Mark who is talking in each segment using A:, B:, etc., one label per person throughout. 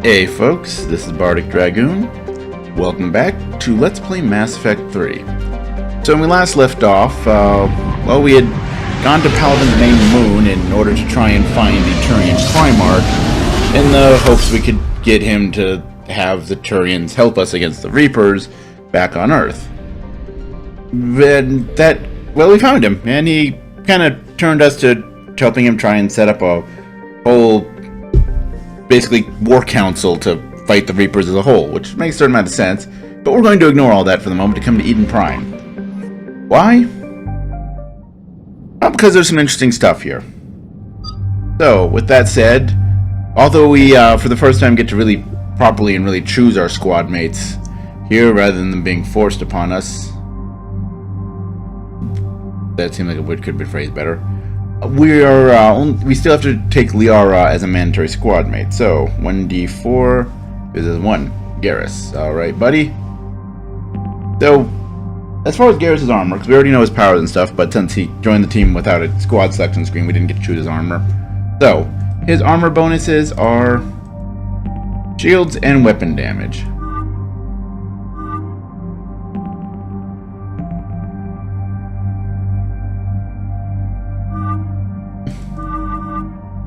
A: Hey folks, this is Bardic Dragoon. Welcome back to Let's Play Mass Effect 3. So when we last left off, we had gone to Paladin's main moon in order to try and find the Turian Primarch, in the hopes we could get him to have the Turians help us against the Reapers back on Earth. We found him, and he kind of turned us to helping him try and set up a whole, basically, war council to fight the Reapers as a whole, which makes a certain amount of sense, but we're going to ignore all that for the moment to come to Eden Prime. Why? Well, because there's some interesting stuff here. So, with that said, although we, for the first time, get to really properly and really choose our squad mates here rather than them being forced upon us, that seemed like a word could be phrased better. We still have to take Liara as a mandatory squad mate. So 1d4 is 1 Garrus. All right, buddy. So as far as Garrus's armor, because we already know his powers and stuff, but since he joined the team without a squad selection screen, we didn't get to choose his armor. So his armor bonuses are shields and weapon damage.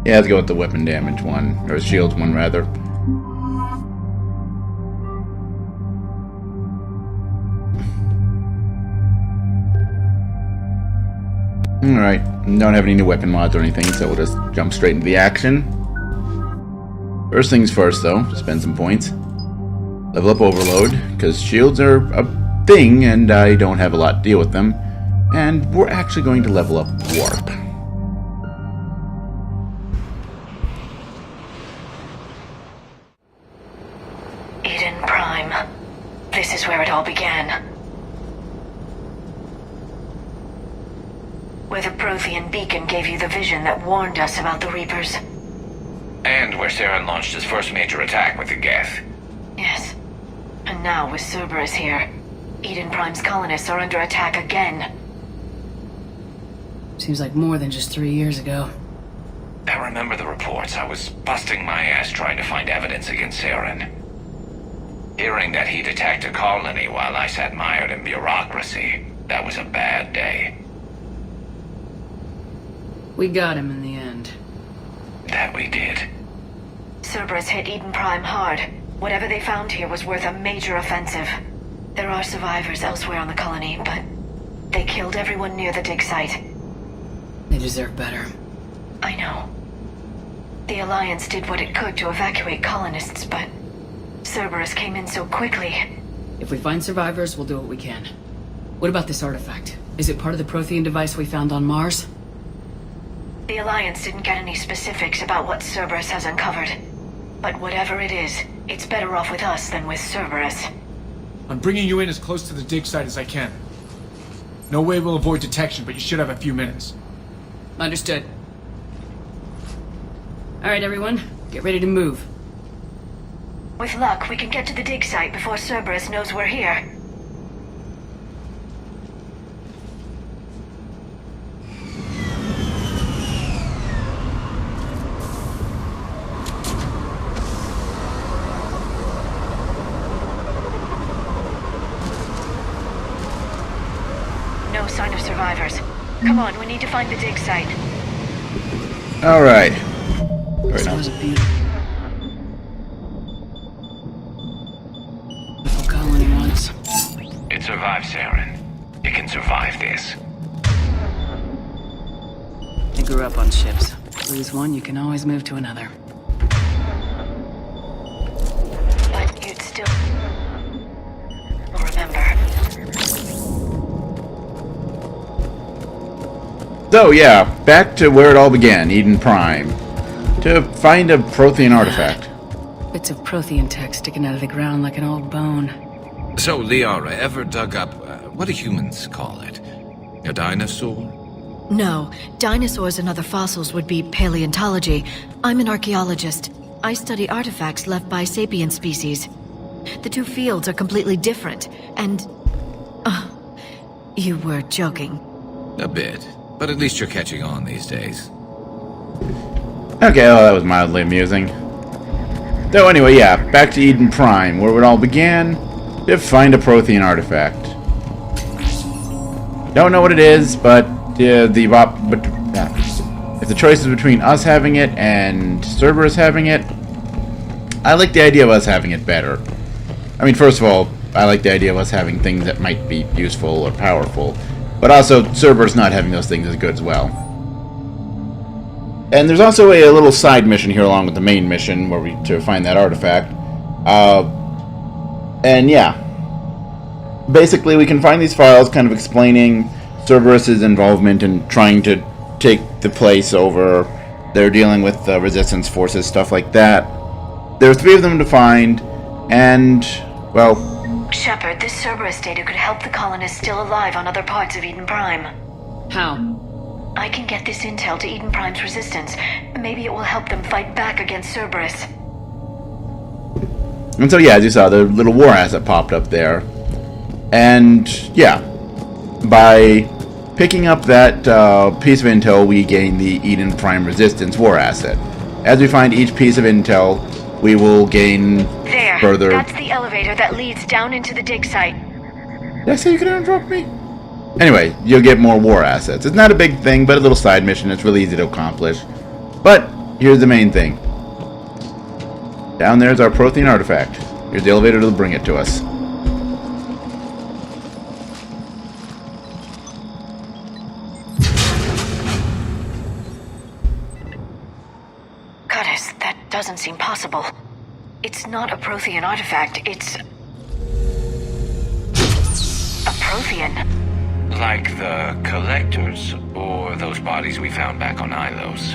A: Yeah, let's go with the weapon damage one, or shields one rather. Alright, don't have any new weapon mods or anything, so we'll just jump straight into the action. First things first though, spend some points. Level up Overload, because shields are a thing and I don't have a lot to deal with them. And we're actually going to level up Warp.
B: This is where it all began. Where the Prothean beacon gave you the vision that warned us about the Reapers.
C: And where Saren launched his first major attack with the Geth.
B: Yes. And now with Cerberus here, Eden Prime's colonists are under attack again.
D: Seems like more than just 3 years ago.
C: I remember the reports. I was busting my ass trying to find evidence against Saren. Hearing that he'd attacked a colony while I sat mired in bureaucracy, that was a bad day.
D: We got him in the end.
C: That we did.
B: Cerberus hit Eden Prime hard. Whatever they found here was worth a major offensive. There are survivors elsewhere on the colony, but they killed everyone near the dig site.
D: They deserve better.
B: I know. The Alliance did what it could to evacuate colonists, but Cerberus came in so quickly.
D: If we find survivors, we'll do what we can. What about this artifact? Is it part of the Prothean device we found on Mars?
B: The Alliance didn't get any specifics about what Cerberus has uncovered. But whatever it is, it's better off with us than with Cerberus.
E: I'm bringing you in as close to the dig site as I can. No way we'll avoid detection, but you should have a few minutes.
D: Understood. Alright, everyone. Get ready to move.
B: With luck, we can get to the dig site before Cerberus knows we're here. No sign of survivors. Come on, we need to find the dig site.
A: Alright.
D: This was a beautiful colony once.
C: It survived Saren. It can survive this.
D: I grew up on ships. Lose one, you can always move to another.
B: But you'd still remember.
A: So yeah, back to where it all began, Eden Prime. To find a Prothean artifact.
D: Bits of Prothean tech sticking out of the ground like an old bone.
F: So, Liara, ever dug up, what do humans call it? A dinosaur?
G: No, dinosaurs and other fossils would be paleontology. I'm an archaeologist. I study artifacts left by sapient species. The two fields are completely different, and... you were joking.
F: A bit. But at least you're catching on these days.
A: Okay, well, that was mildly amusing. So anyway, yeah, back to Eden Prime, where it all began. To find a Prothean artifact. Don't know what it is, but if the choice is between us having it and Cerberus having it, I like the idea of us having it better. I mean, first of all, I like the idea of us having things that might be useful or powerful, but also Cerberus not having those things is good as well. And there's also a little side mission here along with the main mission where we to find that artifact. And yeah, basically we can find these files kind of explaining Cerberus's involvement in trying to take the place over. They're dealing with resistance forces, stuff like that. There are 3 of them to find, and, well...
B: Shepard, this Cerberus data could help the colonists still alive on other parts of Eden Prime.
D: How?
B: I can get this intel to Eden Prime's resistance. Maybe it will help them fight back against Cerberus.
A: And so, yeah, as you saw, the little war asset popped up there. And, yeah, by picking up that piece of intel, we gain the Eden Prime Resistance war asset. As we find each piece of intel, we will gain
B: there,
A: further...
B: That's the elevator that leads down into the dig site.
A: Did I say you could interrupt me? Anyway, you'll get more war assets. It's not a big thing, but a little side mission. It's really easy to accomplish. But, here's the main thing. Down there's our Prothean artifact. Here's the elevator to bring it to us.
B: Curtis, that doesn't seem possible. It's not a Prothean artifact, it's... a Prothean.
C: Like the Collectors, or those bodies we found back on Ilos.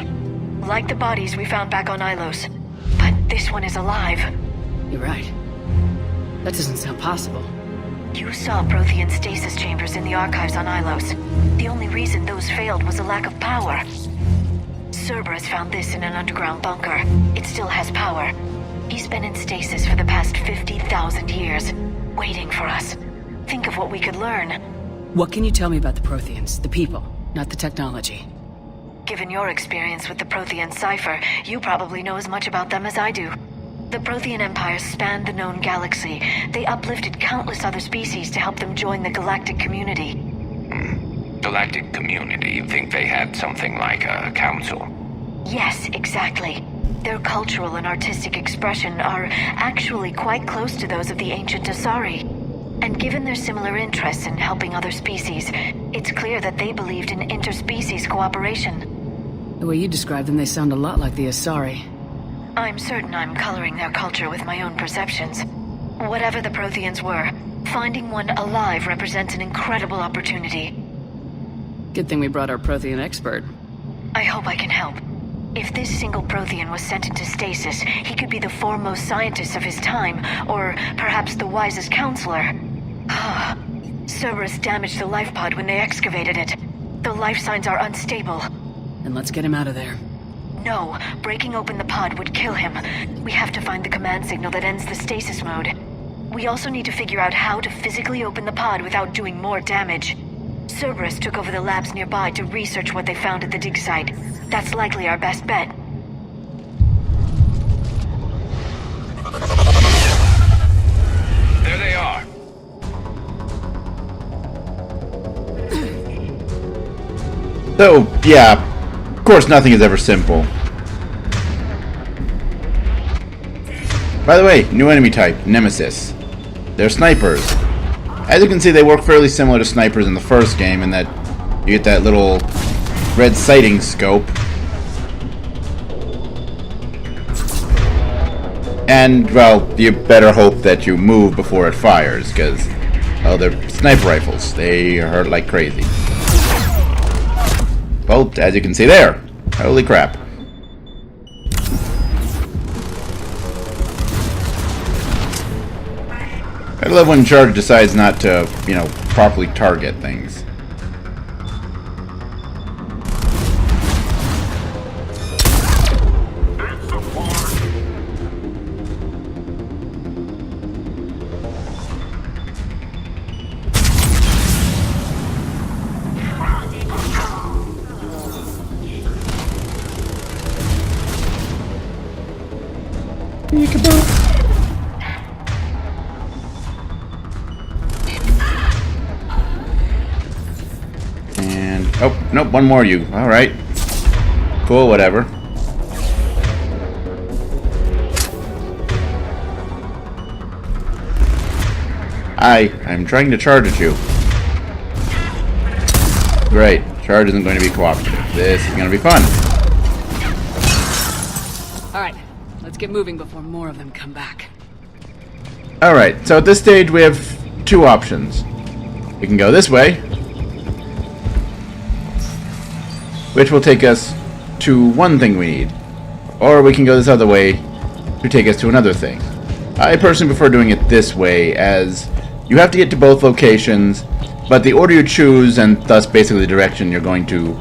B: Like the bodies we found back on Ilos. But this one is alive.
D: You're right. That doesn't sound possible.
B: You saw Prothean stasis chambers in the archives on Ilos. The only reason those failed was a lack of power. Cerberus found this in an underground bunker. It still has power. He's been in stasis for the past 50,000 years, waiting for us. Think of what we could learn.
D: What can you tell me about the Protheans? The people, not the technology.
B: Given your experience with the Prothean cipher, you probably know as much about them as I do. The Prothean empires spanned the known galaxy. They uplifted countless other species to help them join the galactic community.
C: Galactic community? You think they had something like a council?
B: Yes, exactly. Their cultural and artistic expression are actually quite close to those of the ancient Asari. And given their similar interests in helping other species, it's clear that they believed in interspecies cooperation.
D: The way you describe them, they sound a lot like the Asari.
B: I'm certain I'm coloring their culture with my own perceptions. Whatever the Protheans were, finding one alive represents an incredible opportunity.
D: Good thing we brought our Prothean expert.
B: I hope I can help. If this single Prothean was sent into stasis, he could be the foremost scientist of his time, or perhaps the wisest counselor. Cerberus damaged the life pod when they excavated it. The life signs are unstable.
D: Then let's get him out of there.
B: No, breaking open the pod would kill him. We have to find the command signal that ends the stasis mode. We also need to figure out how to physically open the pod without doing more damage. Cerberus took over the labs nearby to research what they found at the dig site. That's likely our best bet.
C: There they are.
A: So, yeah, of course nothing is ever simple. By the way, new enemy type, Nemesis. They're snipers. As you can see, they work fairly similar to snipers in the first game in that you get that little red sighting scope. And, well, you better hope that you move before it fires, because, well, they're sniper rifles. They hurt like crazy. Well, as you can see there. Holy crap. I love when Charge decides not to, properly target things. And oh nope, one more you. All right, cool, whatever. I'm trying to charge at you. Great. Charge isn't going to be cooperative. This is going to be fun.
D: Alright, let's get moving before more of them come back.
A: Alright, so at this stage we have two options. We can go this way, which will take us to one thing we need. Or we can go this other way to take us to another thing. I personally prefer doing it this way, as you have to get to both locations, but the order you choose, and thus basically the direction you're going to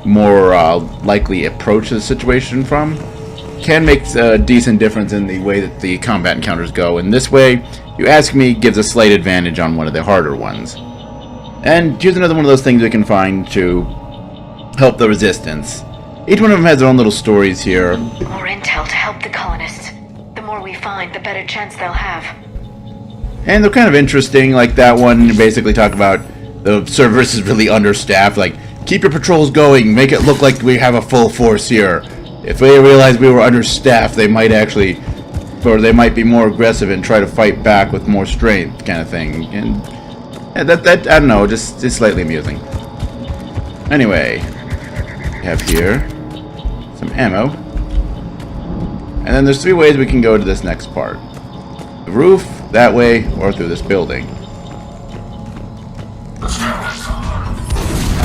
A: more likely approach the situation from, can make a decent difference in the way that the combat encounters go. And this way, you ask me, gives a slight advantage on one of the harder ones. And here's another one of those things we can find to help the resistance. Each one of them has their own little stories here.
B: More intel to help the colonists. The more we find, the better chance they'll have.
A: And they're kind of interesting, like that one basically talk about the service is really understaffed, like, keep your patrols going, make it look like we have a full force here. If they realized we were understaffed, they might actually, or they might be more aggressive and try to fight back with more strength, kind of thing. And that I don't know, just slightly amusing. Anyway, we have here some ammo. And then there's three ways we can go to this next part. The roof, that way, or through this building.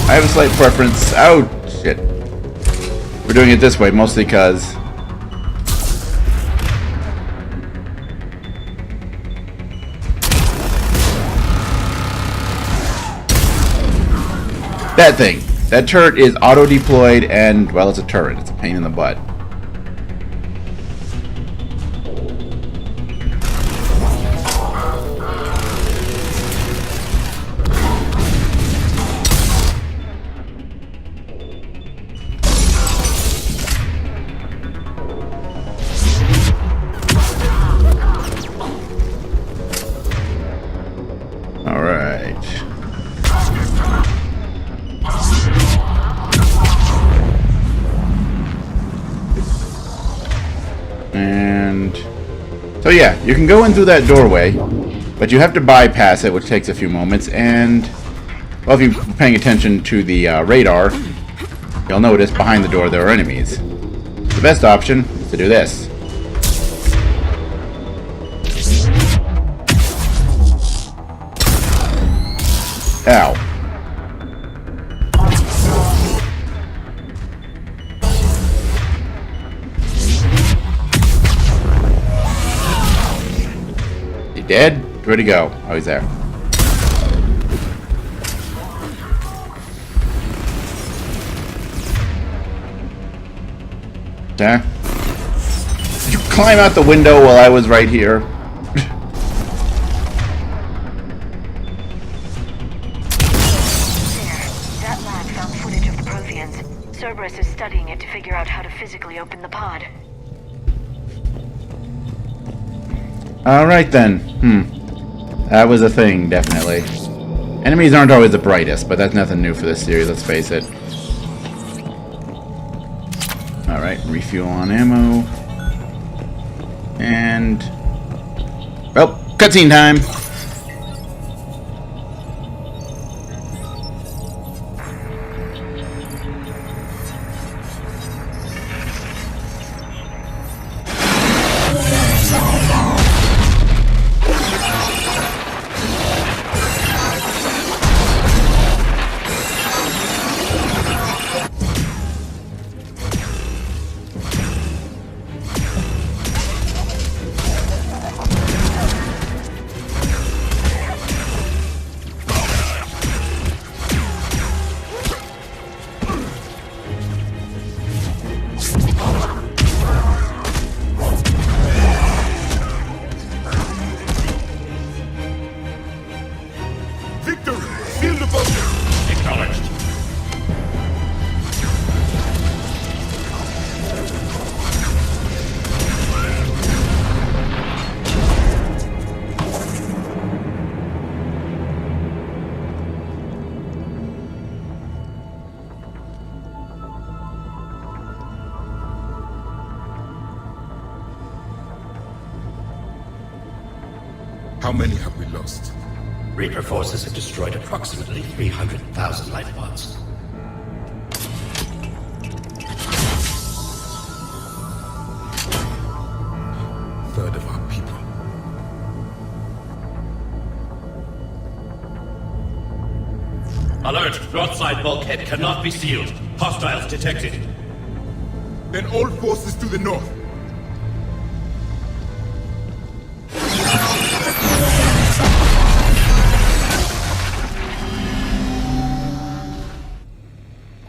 A: I have a slight preference. Oh, shit. We're doing it this way, mostly because that thing. That turret is auto-deployed, and, well, it's a turret. It's a pain in the butt. So yeah, you can go in through that doorway, but you have to bypass it, which takes a few moments, and, well, if you're paying attention to the radar, you'll notice behind the door there are enemies. The best option is to do this. Ow. Dead? Where'd he go? Oh, he's there. Okay. Did you climb out the window while I was right here?
B: That lab found footage of the Protheans. Cerberus is studying it to figure out how to physically open the pod.
A: Alright then. That was a thing, definitely. Enemies aren't always the brightest, but that's nothing new for this series, let's face it. Alright, refuel on ammo. And... well, cutscene time!
H: How many have we lost?
I: Reaper forces have destroyed approximately 300,000 life pods.
H: Third of our people.
I: Alert! Broadside bulkhead cannot be sealed. Hostiles detected.
H: Then all forces to the north.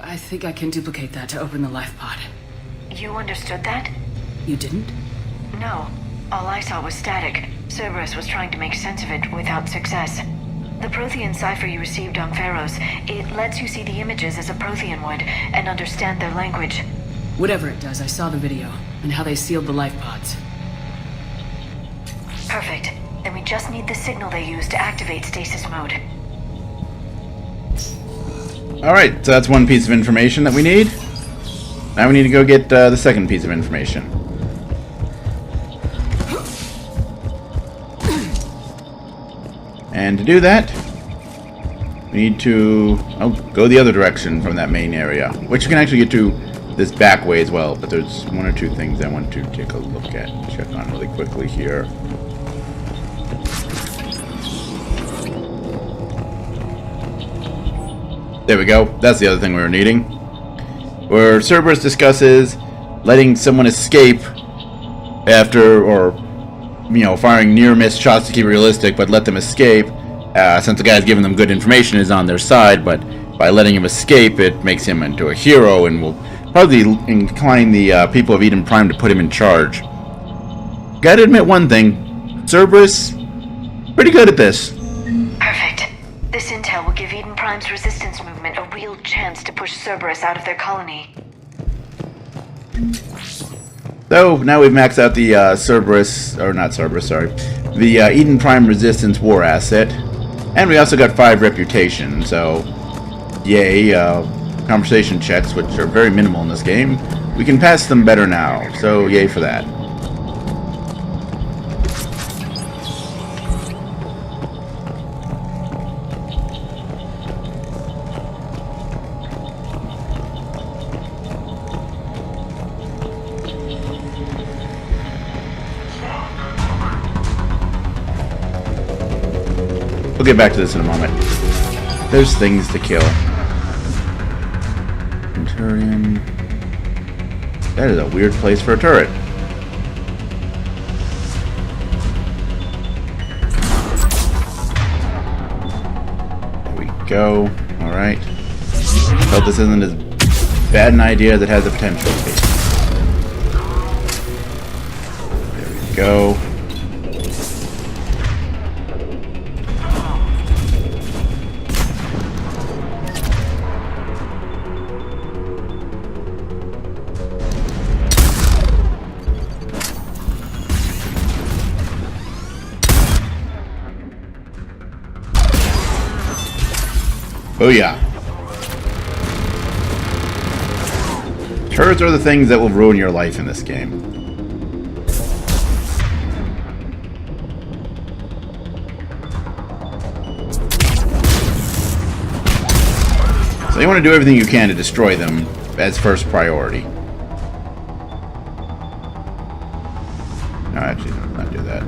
D: I think I can duplicate that to open the life pod.
B: You understood that?
D: You didn't?
B: No. All I saw was static. Cerberus was trying to make sense of it without success. The Prothean cipher you received on Pharaohs, it lets you see the images as a Prothean would, and understand their language.
D: Whatever it does, I saw the video, and how they sealed the life pods.
B: Perfect. Then we just need the signal they use to activate stasis mode.
A: Alright, so that's one piece of information that we need. Now we need to go get the second piece of information. And to do that, we need to go the other direction from that main area, which you can actually get to this back way as well, but there's one or two things I want to take a look at and check on really quickly here. There we go. That's the other thing we were needing. Where Cerberus discusses letting someone escape after, or, you know, firing near-miss shots to keep it realistic, but let them escape, since the guy's giving them good information is on their side, but by letting him escape, it makes him into a hero and will probably incline the people of Eden Prime to put him in charge. Gotta admit one thing, Cerberus, pretty good at this.
B: Perfect. This intel will give Eden Prime's resistance movement a real chance to push Cerberus out of their colony.
A: So, now we've maxed out the Cerberus, or not Cerberus, sorry, the Eden Prime Resistance War asset, and we also got 5 reputation, so, yay, conversation checks, which are very minimal in this game, we can pass them better now, so yay for that. We'll get back to this in a moment. There's things to kill. Centurion. That is a weird place for a turret. There we go. Alright. Hope this isn't as bad an idea as it has the potential to be. There we go. Oh yeah. Turrets are the things that will ruin your life in this game. So you want to do everything you can to destroy them as first priority. No, actually, let's not do that.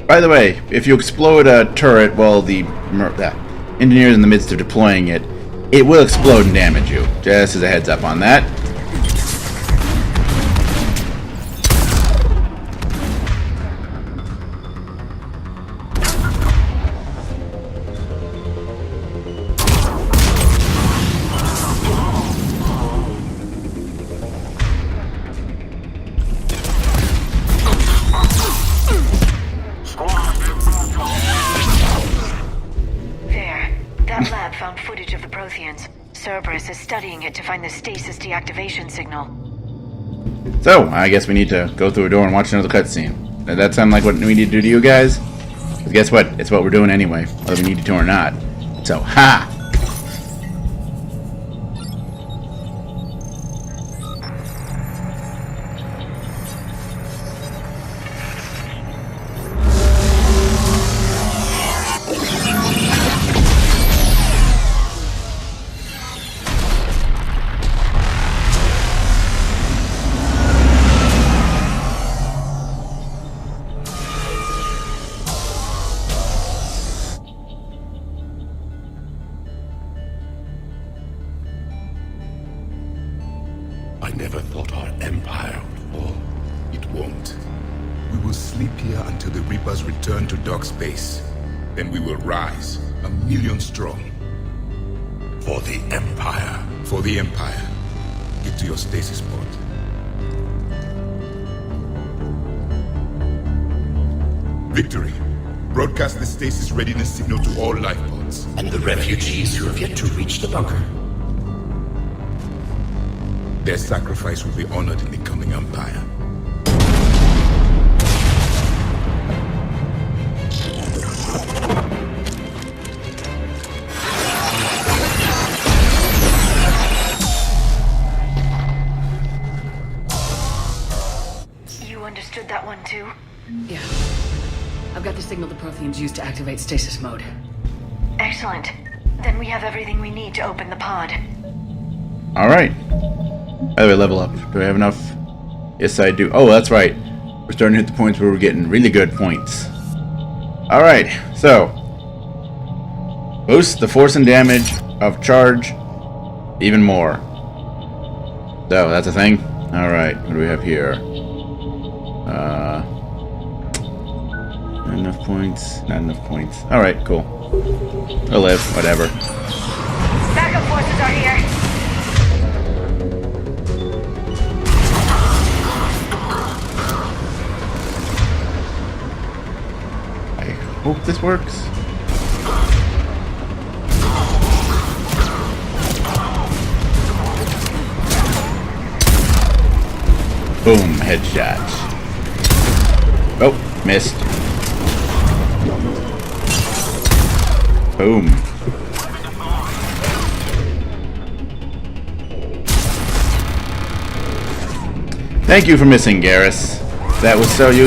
A: By the way, if you explode a turret while the engineer is in the midst of deploying it, it will explode and damage you. Just as a heads up on that.
B: That lab found footage of the Protheans. Cerberus is studying it to find the stasis deactivation signal.
A: So, I guess we need to go through a door and watch another cutscene. Does that sound like what we need to do to you guys? 'Cause guess what? It's what we're doing anyway, whether we need to or not. So, ha!
H: I never thought our empire would fall. It won't. We will sleep here until the Reapers return to dark space. Then we will rise, 1,000,000 strong. For the Empire. For the Empire. Get to your stasis pod. Victory. Broadcast the stasis readiness signal to all life pods.
I: And the refugees who have yet to reach the bunker.
H: Their sacrifice will be honored in the coming Empire.
B: You understood that one too?
D: Yeah. I've got the signal the Protheans used to activate stasis mode.
B: Excellent. Then we have everything we need to open the pod.
A: Alright. By the way, level up. Do I have enough? Yes, I do. Oh, that's right. We're starting to hit the points where we're getting really good points. Alright, so. Boost the force and damage of charge even more. So, that's a thing? Alright, what do we have here? Not enough points. Not enough points. Alright, cool. I'll live. Whatever.
B: Backup forces are here.
A: Hope this works. Boom, headshot. Oh, missed. Boom. Thank you for missing, Garrus. That was so you.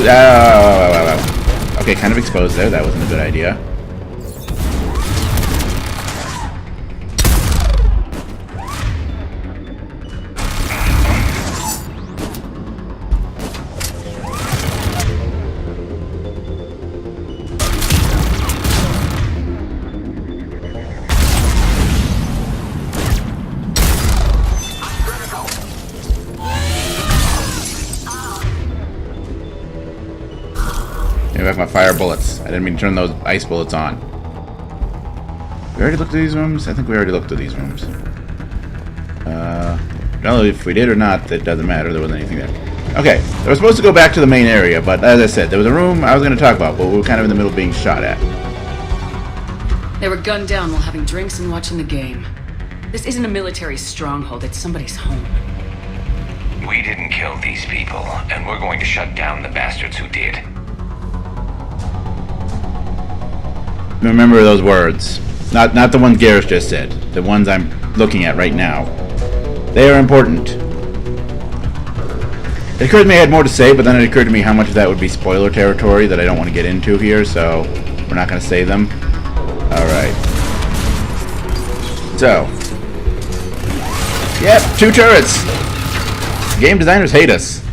A: Okay, kind of exposed there. That wasn't a good idea. Back my fire bullets. I didn't mean to turn those ice bullets on. We already looked at these rooms? I think we already looked at these rooms. I don't know if we did or not, that doesn't matter. There wasn't anything there. Okay, they were supposed to go back to the main area, but as I said, there was a room I was going to talk about, but we were kind of in the middle of being shot at.
D: They were gunned down while having drinks and watching the game. This isn't a military stronghold, it's somebody's home.
C: We didn't kill these people, and we're going to shut down the bastards who did.
A: Remember those words. Not the ones Garrus just said. The ones I'm looking at right now. They are important. It occurred to me I had more to say, but then it occurred to me how much of that would be spoiler territory that I don't want to get into here, so we're not going to say them. Alright. So. Yep, 2 turrets! Game designers hate us.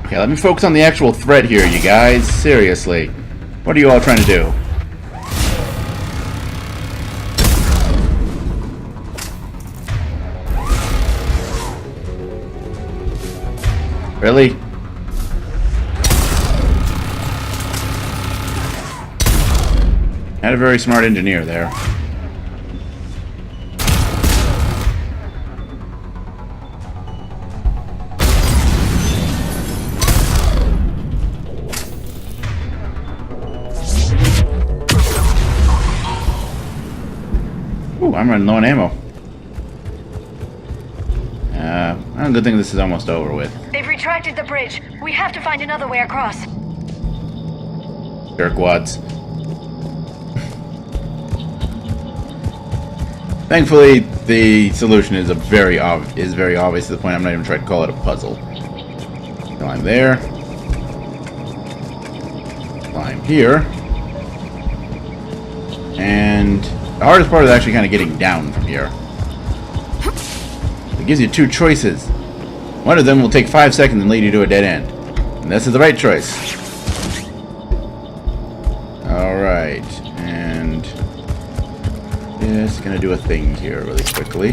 A: Okay, let me focus on the actual threat here, you guys. Seriously. What are you all trying to do? Really? Not a very smart engineer there. Ooh, I'm running low on ammo. Good thing this is almost over with.
B: They've retracted the bridge. We have to find another way across.
A: Jerkwads. Thankfully, the solution is very obvious to the point I'm not even trying to call it a puzzle. Climb there. Climb here. And the hardest part is actually kind of getting down from here. It gives you two choices. One of them will take 5 seconds and lead you to a dead end. And this is the right choice. Alright, and just gonna do a thing here really quickly.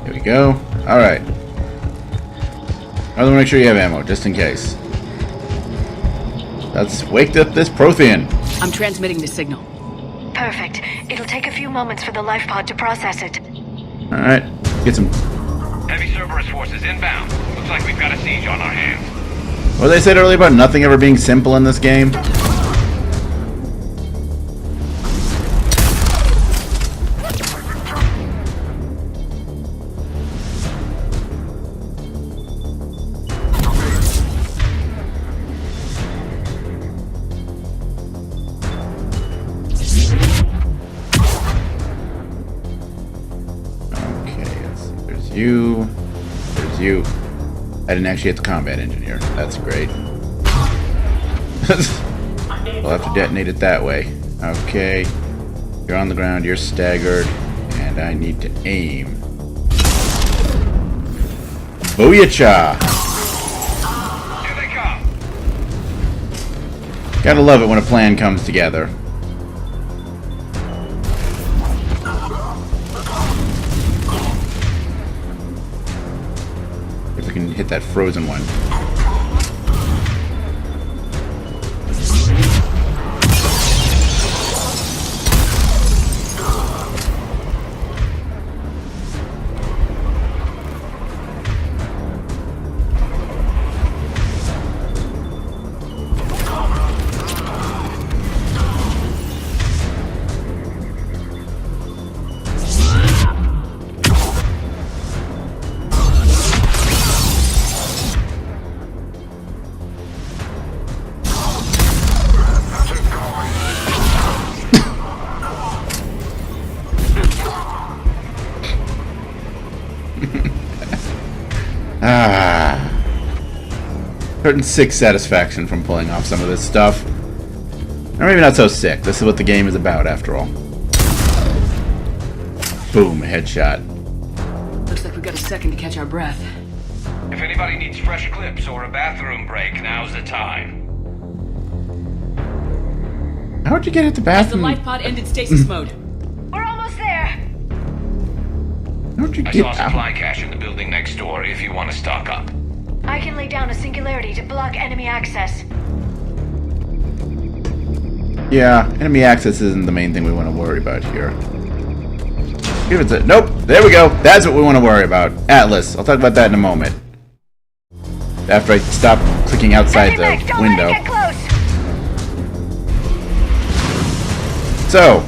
A: There we go. Alright. I want to make sure you have ammo, just in case. Let's wake up this Prothean.
D: I'm transmitting the signal.
B: Perfect. It'll take a few moments for the life pod to process it.
A: Alright, get some...
C: Heavy Cerberus forces inbound. Looks like we've got a siege on our hands.
A: What they said earlier about nothing ever being simple in this game? You. There's you. I didn't actually hit the combat engineer. That's great. We'll have to detonate it that way. Okay. You're on the ground, you're staggered, and I need to aim. Booyah!
C: Here they come.
A: Gotta love it when a plan comes together. Can hit that frozen one. Certain sick satisfaction from pulling off some of this stuff. Or maybe not so sick. This is what the game is about, after all. Boom, headshot.
D: Looks like we've got a second to catch our breath.
C: If anybody needs fresh clips or a bathroom break, now's the time.
A: How'd you get at the
D: As the
A: bathroom?
D: life pod ended stasis mode.
B: We're almost there.
A: How'd you
C: I
A: get
C: saw a
A: out?
C: supply cache in the building next door if you want to stock up.
B: I can lay down a singularity to block enemy access.
A: Yeah, enemy access isn't the main thing we want to worry about here. Give it to... Nope! There we go! That's what we want to worry about. Atlas. I'll talk about that in a moment. After I stop clicking outside the
B: Don't
A: window.
B: let it get close.
A: So,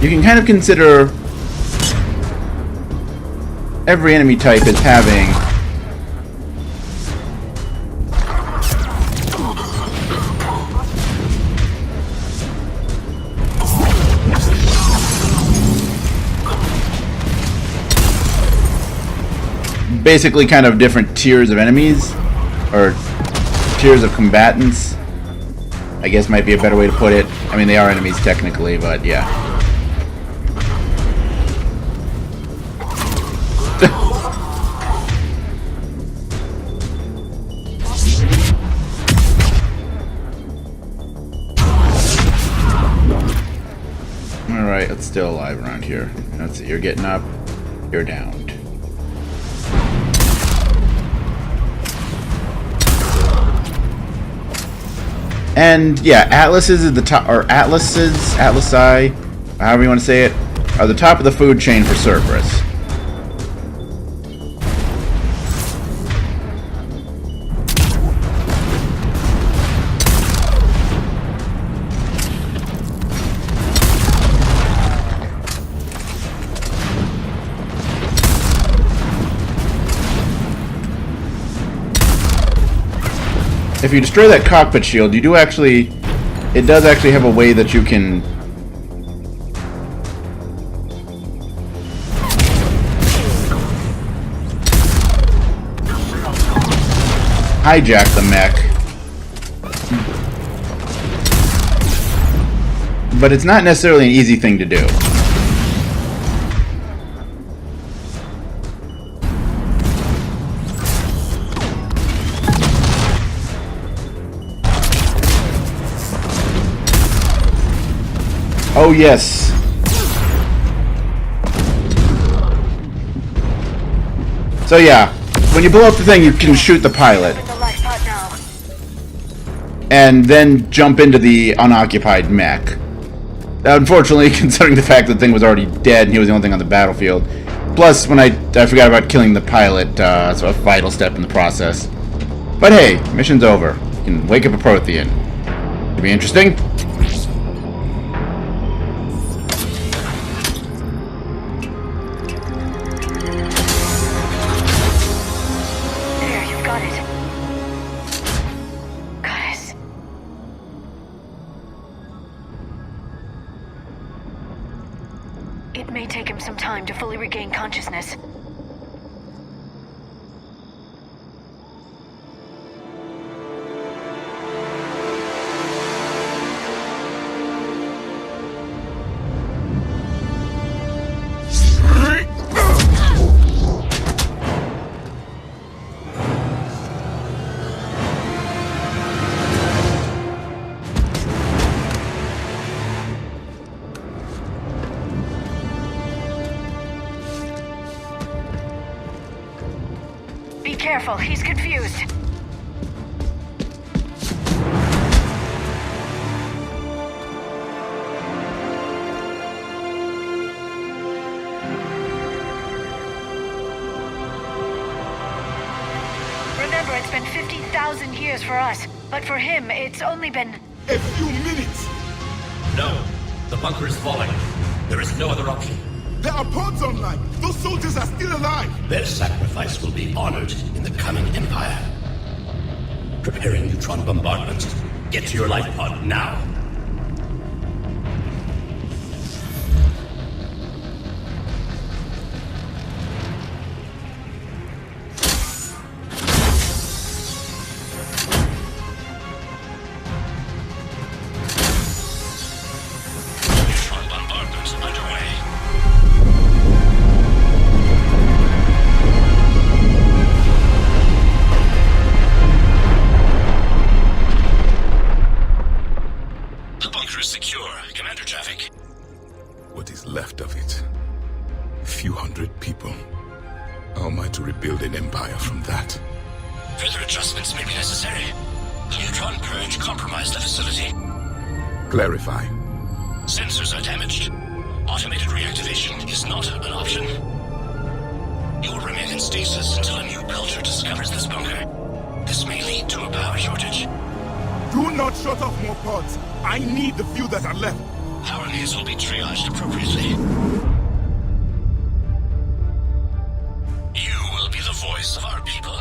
A: you can kind of consider every enemy type as having basically kind of different tiers of enemies, or tiers of combatants, I guess might be a better way to put it. I mean, they are enemies technically, but yeah. Alright, it's still alive around here. That's it, you're getting up. You're downed. And yeah, Atlases is the top, or Atlasi, however you want to say it, are the top of the food chain for Cerberus. If you destroy that cockpit shield, you do actually... It does actually have a way that you can... hijack the mech. But it's not necessarily an easy thing to do. Oh, yes. So, yeah. When you blow up the thing, you can shoot the pilot. And then jump into the unoccupied mech. Unfortunately, considering the fact that the thing was already dead and he was the only thing on the battlefield. Plus, when I forgot about killing the pilot, so a vital step in the process. But hey, mission's over. You can wake up a Prothean. It'll be interesting.
B: It may take him some time to fully regain consciousness. Careful, he's confused. Remember, it's been 50,000 years for us, but for him, it's only been...
H: a few minutes!
I: No, the bunker is falling. There is no other option.
H: There are pods online! Those soldiers are still alive!
I: Their sacrifice will be honored in the coming Empire. Preparing neutron bombardment. Get to your life pod now. Neutron bombardment underway. Secure. Commander traffic.
H: What is left of it? A few hundred people. How am I to rebuild an empire from that?
I: Further adjustments may be necessary. The neutron purge compromised the facility.
H: Clarify.
I: Sensors are damaged. Automated reactivation is not an option. You will remain in stasis until a new culture discovers this bunker. This may lead to a power shortage.
H: Do not shut off more pods. I need the few that are left.
I: Our needs will be triaged appropriately. You will be the voice of our people.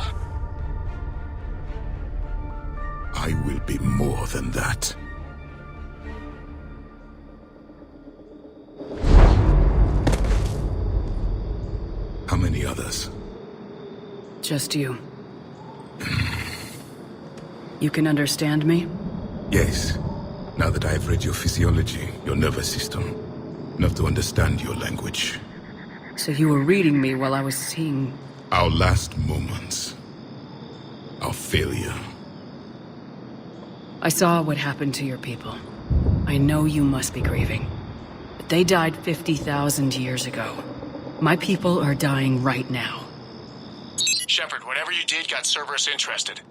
H: I will be more than that. How many others?
D: Just you. You can understand me?
H: Yes. Now that I have read your physiology, your nervous system, enough to understand your language.
D: So you were reading me while I was seeing...
H: Our last moments. Our failure.
D: I saw what happened to your people. I know you must be grieving. But they died 50,000 years ago. My people are dying right now.
I: Shepard, whatever you did got Cerberus interested.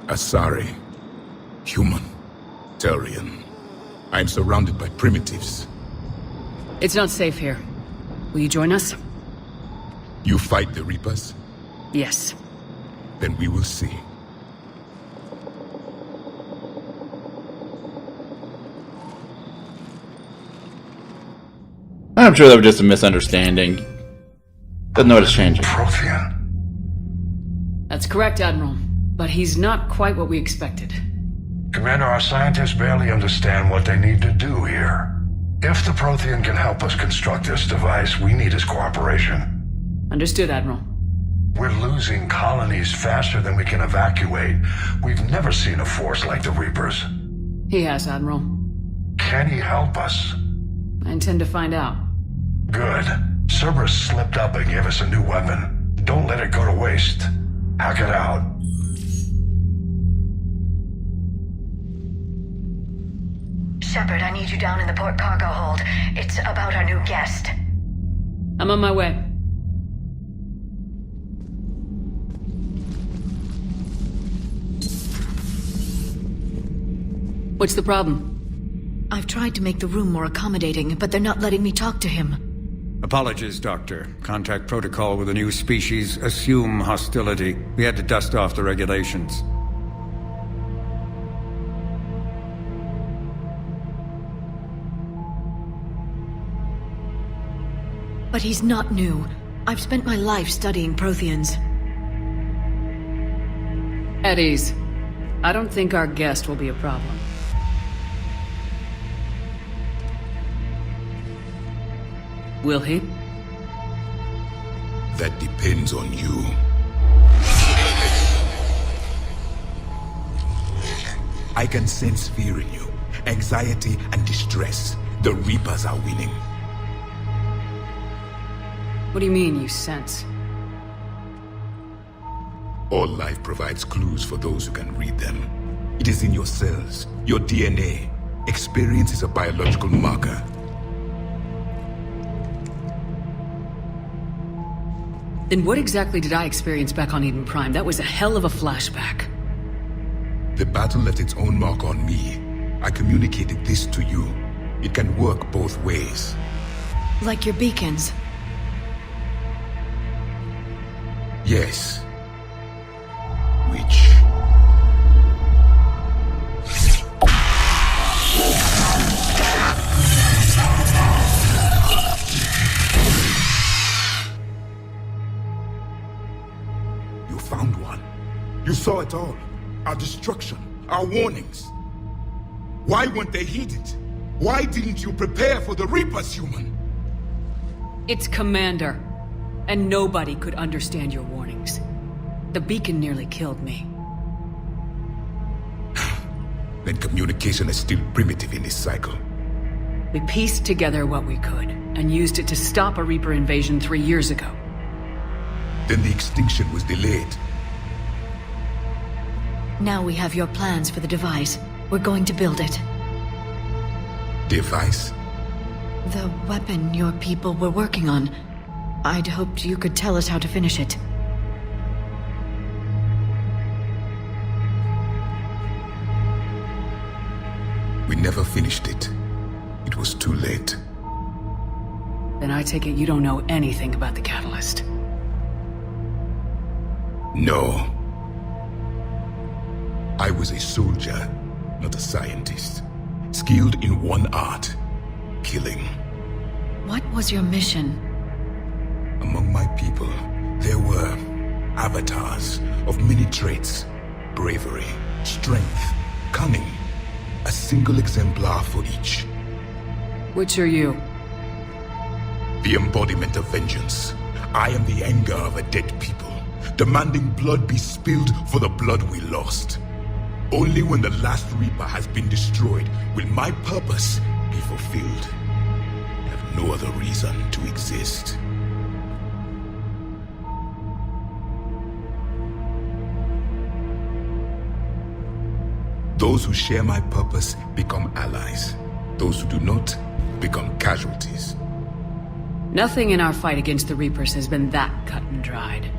H: Asari. Human. Turian. I'm surrounded by primitives.
D: It's not safe here. Will you join us?
H: You fight the Reapers?
D: Yes.
H: Then we will see.
A: I'm sure that was just a misunderstanding. Doesn't know what is changing.
J: Prothean?
D: That's correct, Admiral. But he's not quite what we expected.
J: Commander, our scientists barely understand what they need to do here. If the Prothean can help us construct this device, we need his cooperation.
D: Understood, Admiral.
J: We're losing colonies faster than we can evacuate. We've never seen a force like the Reapers.
D: He has, Admiral.
J: Can he help us?
D: I intend to find out.
J: Good. Cerberus slipped up and gave us a new weapon. Don't let it go to waste. Hack it out.
B: Shepard, I need you down in the port cargo hold. It's about our new guest.
D: I'm on my way. What's the problem?
G: I've tried to make the room more accommodating, but they're not letting me talk to him.
K: Apologies, Doctor. Contact protocol with a new species. Assume hostility. We had to dust off the regulations.
G: But he's not new. I've spent my life studying Protheans.
D: At ease. I don't think our guest will be a problem. Will he?
H: That depends on you. I can sense fear in you, anxiety and distress. The Reapers are winning.
D: What do you mean, you sense?
H: All life provides clues for those who can read them. It is in your cells, your DNA. Experience is a biological marker.
D: Then what exactly did I experience back on Eden Prime? That was a hell of a flashback.
H: The battle left its own mark on me. I communicated this to you. It can work both ways.
G: Like your beacons.
H: Yes. Which... You found one. You saw it all. Our destruction, our warnings. Why weren't they heeded? Why didn't you prepare for the Reapers, human?
D: It's Commander. And nobody could understand your warnings. The beacon nearly killed me.
H: Then communication is still primitive in this cycle.
D: We pieced together what we could, and used it to stop a Reaper invasion 3 years ago.
H: Then the extinction was delayed.
G: Now we have your plans for the device. We're going to build it.
H: Device?
G: The weapon your people were working on. I'd hoped you could tell us how to finish it.
H: We never finished it. It was too late.
D: Then I take it you don't know anything about the catalyst.
H: No. I was a soldier, not a scientist. Skilled in one art, killing.
G: What was your mission?
H: Among my people, there were avatars of many traits. Bravery, strength, cunning. A single exemplar for each.
D: Which are you?
H: The embodiment of vengeance. I am the anger of a dead people, demanding blood be spilled for the blood we lost. Only when the last Reaper has been destroyed will my purpose be fulfilled. I have no other reason to exist. Those who share my purpose become allies. Those who do not have become casualties.
D: Nothing in our fight against the Reapers has been that cut and dried.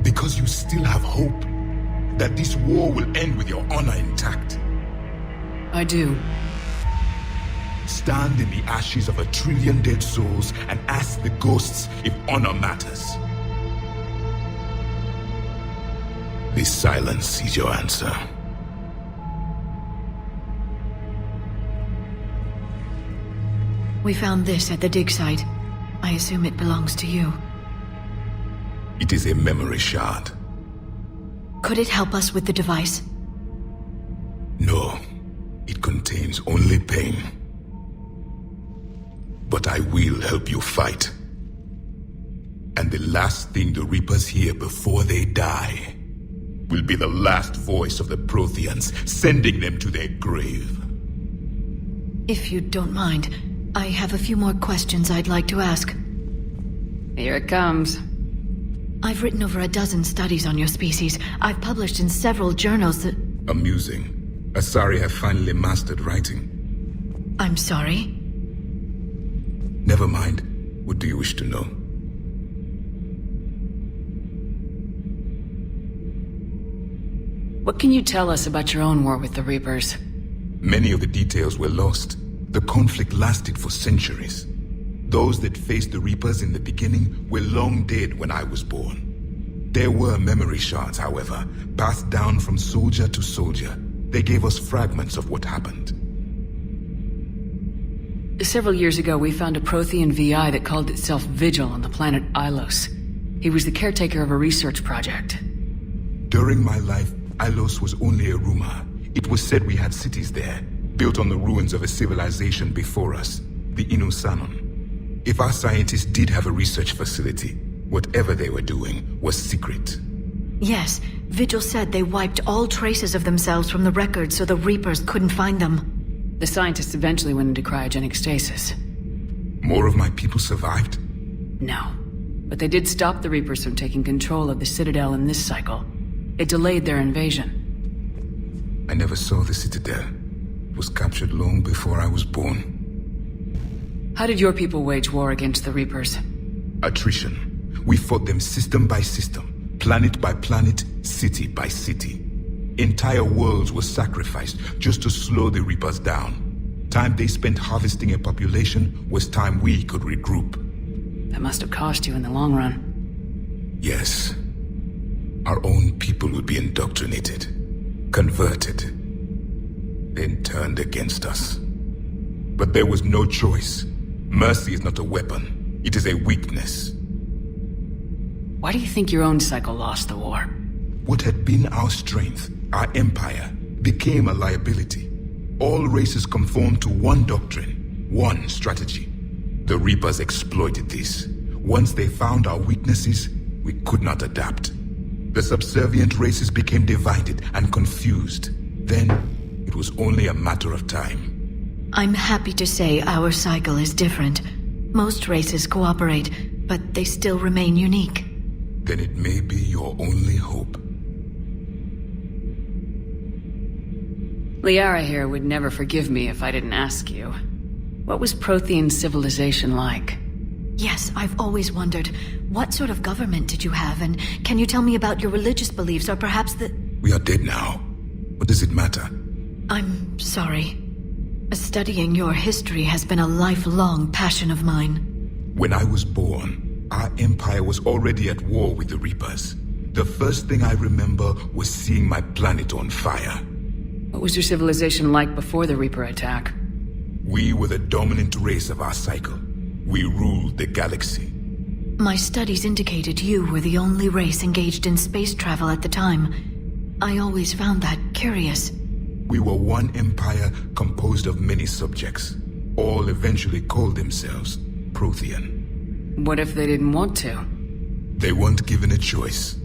H: Because you still have hope that this war will end with your honor intact.
D: I do.
H: Stand in the ashes of 1 trillion dead souls and ask the ghosts if honor matters. This silence is your answer.
G: We found this at the dig site. I assume it belongs to you.
H: It is a memory shard.
G: Could it help us with the device?
H: No, it contains only pain. But I will help you fight. And the last thing the Reapers hear before they die will be the last voice of the Protheans, sending them to their grave.
G: If you don't mind, I have a few more questions I'd like to ask.
D: Here it comes.
G: I've written over a dozen studies on your species. I've published in several journals that...
H: Amusing. Asari have finally mastered writing.
G: I'm sorry?
H: Never mind. What do you wish to know?
D: What can you tell us about your own war with the Reapers?
H: Many of the details were lost. The conflict lasted for centuries. Those that faced the Reapers in the beginning were long dead when I was born. There were memory shards, however, passed down from soldier to soldier. They gave us fragments of what happened.
D: Several years ago, we found a Prothean VI that called itself Vigil on the planet Ilos. He was the caretaker of a research project.
H: During my life, Ilos was only a rumor. It was said we had cities there, built on the ruins of a civilization before us, the Inusanon. If our scientists did have a research facility, whatever they were doing was secret.
G: Yes, Vigil said they wiped all traces of themselves from the records so the Reapers couldn't find them.
D: The scientists eventually went into cryogenic stasis.
H: More of my people survived?
D: No. But they did stop the Reapers from taking control of the Citadel in this cycle. It delayed their invasion.
H: I never saw the Citadel. It was captured long before I was born.
D: How did your people wage war against the Reapers?
H: Attrition. We fought them system by system, planet by planet, city by city. Entire worlds were sacrificed just to slow the Reapers down. Time they spent harvesting a population was time we could regroup.
D: That must have cost you in the long run.
H: Yes. Our own people would be indoctrinated, converted, then turned against us. But there was no choice. Mercy is not a weapon. It is a weakness.
D: Why do you think your own cycle lost the war?
H: What had been our strength, our empire, became a liability. All races conformed to one doctrine, one strategy. The Reapers exploited this. Once they found our weaknesses, we could not adapt. The subservient races became divided and confused. Then, it was only a matter of time.
G: I'm happy to say our cycle is different. Most races cooperate, but they still remain unique.
H: Then it may be your only hope.
D: Liara here would never forgive me if I didn't ask you. What was Prothean civilization like?
G: Yes, I've always wondered, what sort of government did you have, and can you tell me about your religious beliefs, or perhaps the...
H: We are dead now. What does it matter?
G: I'm sorry. Studying your history has been a lifelong passion of mine.
H: When I was born, our empire was already at war with the Reapers. The first thing I remember was seeing my planet on fire.
D: What was your civilization like before the Reaper attack?
H: We were the dominant race of our cycle. We ruled the galaxy.
G: My studies indicated you were the only race engaged in space travel at the time. I always found that curious.
H: We were one empire composed of many subjects. All eventually called themselves Prothean.
D: What if they didn't want to?
H: They weren't given a choice.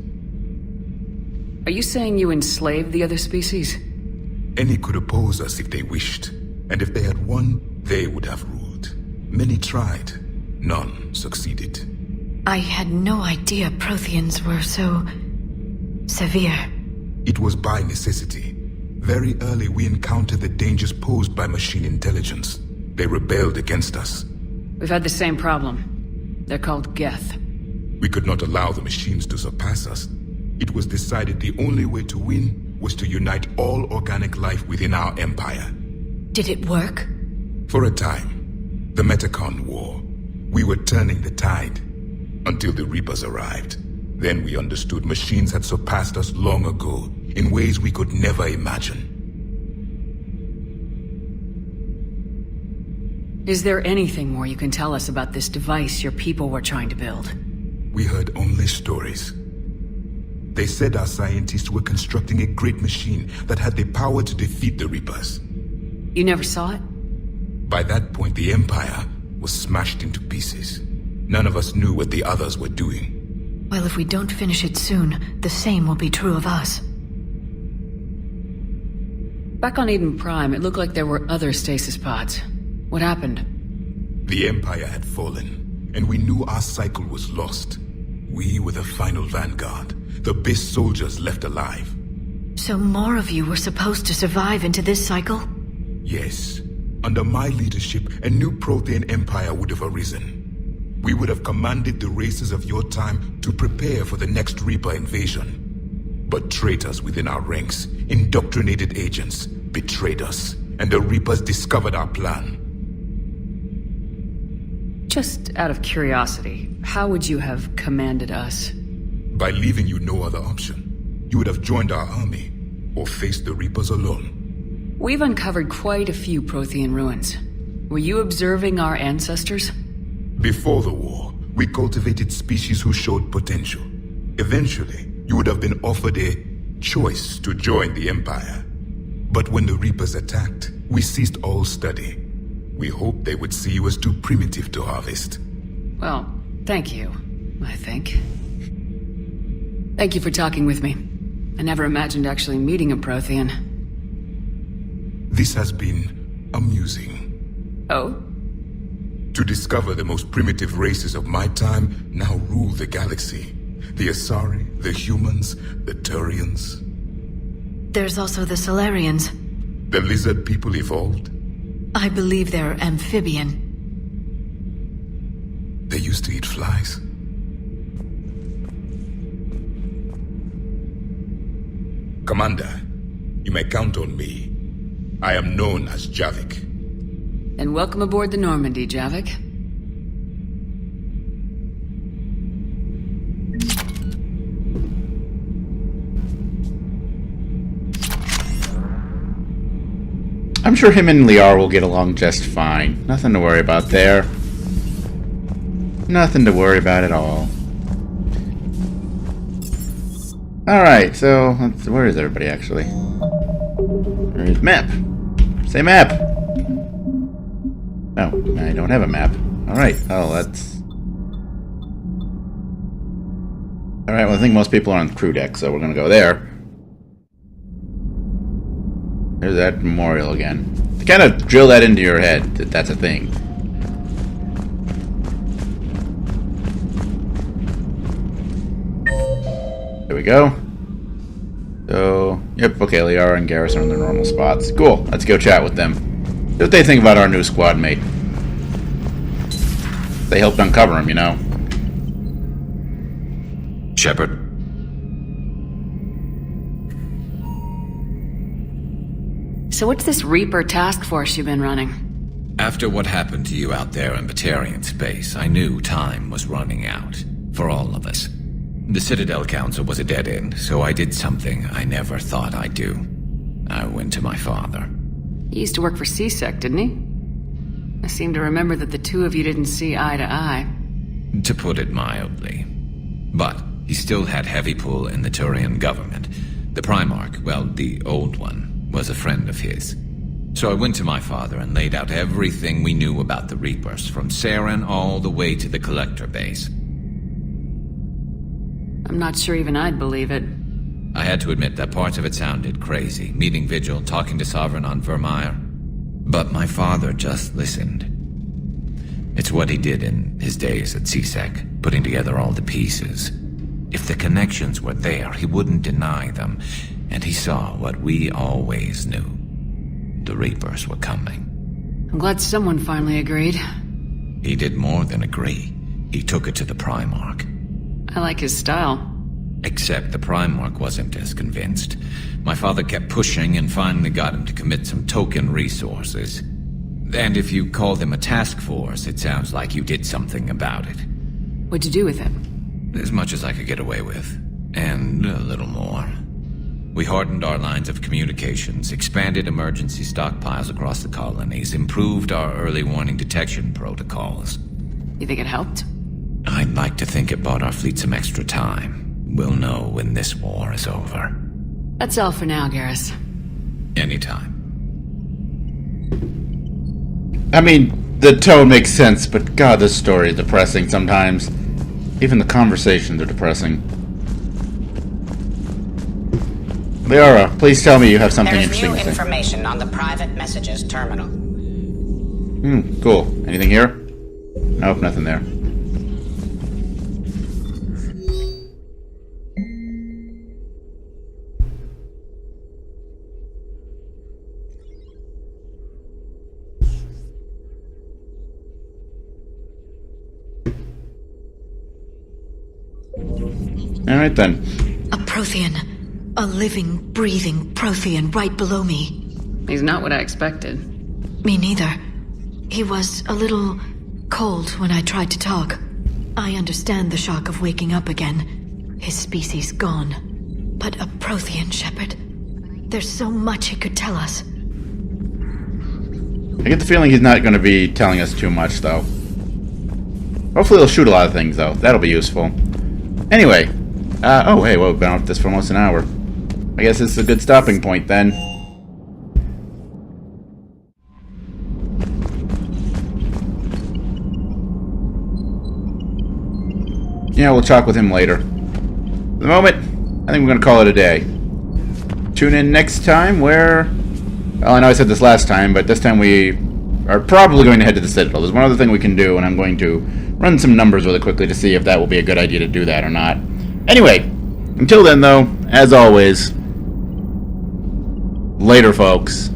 D: Are you saying you enslaved the other species?
H: Any could oppose us if they wished. And if they had won, they would have ruled. Many tried. None succeeded.
G: I had no idea Protheans were so... severe.
H: It was by necessity. Very early, we encountered the dangers posed by machine intelligence. They rebelled against us.
D: We've had the same problem. They're called Geth.
H: We could not allow the machines to surpass us. It was decided the only way to win was to unite all organic life within our empire.
G: Did it work?
H: For a time, the Metacon War, we were turning the tide until the Reapers arrived. Then we understood machines had surpassed us long ago in ways we could never imagine.
D: Is there anything more you can tell us about this device your people were trying to build?
H: We heard only stories. They said our scientists were constructing a great machine that had the power to defeat the Reapers.
D: You never saw it?
H: By that point, the Empire was smashed into pieces. None of us knew what the others were doing.
G: Well, if we don't finish it soon, the same will be true of us.
D: Back on Eden Prime, it looked like there were other stasis pods. What happened?
H: The Empire had fallen, and we knew our cycle was lost. We were the final vanguard, the best soldiers left alive.
G: So more of you were supposed to survive into this cycle?
H: Yes. Under my leadership, a new Prothean empire would have arisen. We would have commanded the races of your time to prepare for the next Reaper invasion. But traitors within our ranks, indoctrinated agents, betrayed us, and the Reapers discovered our plan.
D: Just out of curiosity, how would you have commanded us?
H: By leaving you no other option. You would have joined our army, or faced the Reapers alone.
D: We've uncovered quite a few Prothean ruins. Were you observing our ancestors?
H: Before the war, we cultivated species who showed potential. Eventually, you would have been offered a choice to join the Empire. But when the Reapers attacked, we ceased all study. We hoped they would see you as too primitive to harvest.
D: Well, thank you, I think. Thank you for talking with me. I never imagined actually meeting a Prothean.
H: This has been amusing.
D: Oh?
H: To discover the most primitive races of my time now rule the galaxy. The Asari, the humans, the Turians.
G: There's also the Solarians.
H: The lizard people evolved.
G: I believe they're amphibian.
H: They used to eat flies. Commander, you may count on me. I am known as Javik.
D: And welcome aboard the Normandy, Javik.
A: I'm sure him and Liar will get along just fine. Nothing to worry about there. Nothing to worry about at all. Alright, so where is everybody actually? Where's map? Say map! No, I don't have a map. Alright, oh, that's... Alright, well I think most people are on the crew deck, so we're gonna go there. There's that memorial again. To kind of drill that into your head, that that's a thing. There we go. So, yep, okay, Liara and Garrus are in their normal spots. Cool, let's go chat with them. See what they think about our new squad mate. They helped uncover him, you know.
F: Shepard?
D: So what's this Reaper task force you've been running?
F: After what happened to you out there in Batarian space, I knew time was running out. For all of us. The Citadel Council was a dead end, so I did something I never thought I'd do. I went to my father.
D: He used to work for CSEC, didn't he? I seem to remember that the two of you didn't see eye to eye.
F: To put it mildly. But he still had heavy pull in the Turian government. The Primarch, well, the old one, was a friend of his. So I went to my father and laid out everything we knew about the Reapers, from Saren all the way to the Collector base.
D: I'm not sure even I'd believe it.
F: I had to admit that parts of it sounded crazy, meeting Vigil, talking to Sovereign on Vermeer. But my father just listened. It's what he did in his days at CSEC, putting together all the pieces. If the connections were there, he wouldn't deny them. and he saw what we always knew. The Reapers were coming.
D: I'm glad someone finally agreed.
F: He did more than agree. He took it to the Primarch.
D: I like his style.
F: Except the Primarch wasn't as convinced. My father kept pushing and finally got him to commit some token resources. And if you call them a task force, it sounds like you did something about it.
D: What'd you do with it?
F: As much as I could get away with. And a little more. We hardened our lines of communications, expanded emergency stockpiles across the colonies, improved our early warning detection protocols.
D: You think it helped?
F: I'd like to think it bought our fleet some extra time. We'll know when this war is over.
D: That's all for now, Garrus.
F: Anytime.
A: I mean, the tone makes sense, but God, this story is depressing sometimes. Even the conversations are depressing. Liara, please tell me you have something interesting to say.
L: There's new information on the private messages terminal.
A: Cool. Anything here? Nope, nothing there. Alright then.
G: A Prothean. A living, breathing Prothean right below me.
D: He's not what I expected.
G: Me neither. He was a little cold when I tried to talk. I understand the shock of waking up again. His species gone. But a Prothean, Shepard. There's so much he could tell us.
A: I get the feeling he's not going to be telling us too much, though. Hopefully he'll shoot a lot of things, though. That'll be useful. Anyway. Oh, hey, well, we've been off this for almost an hour. I guess this is a good stopping point, then. Yeah, we'll talk with him later. For the moment, I think we're going to call it a day. Tune in next time where... Well, I know I said this last time, but this time we are probably going to head to the Citadel. There's one other thing we can do, and I'm going to run some numbers really quickly to see if that will be a good idea to do that or not. Anyway, until then, though, as always, later, folks.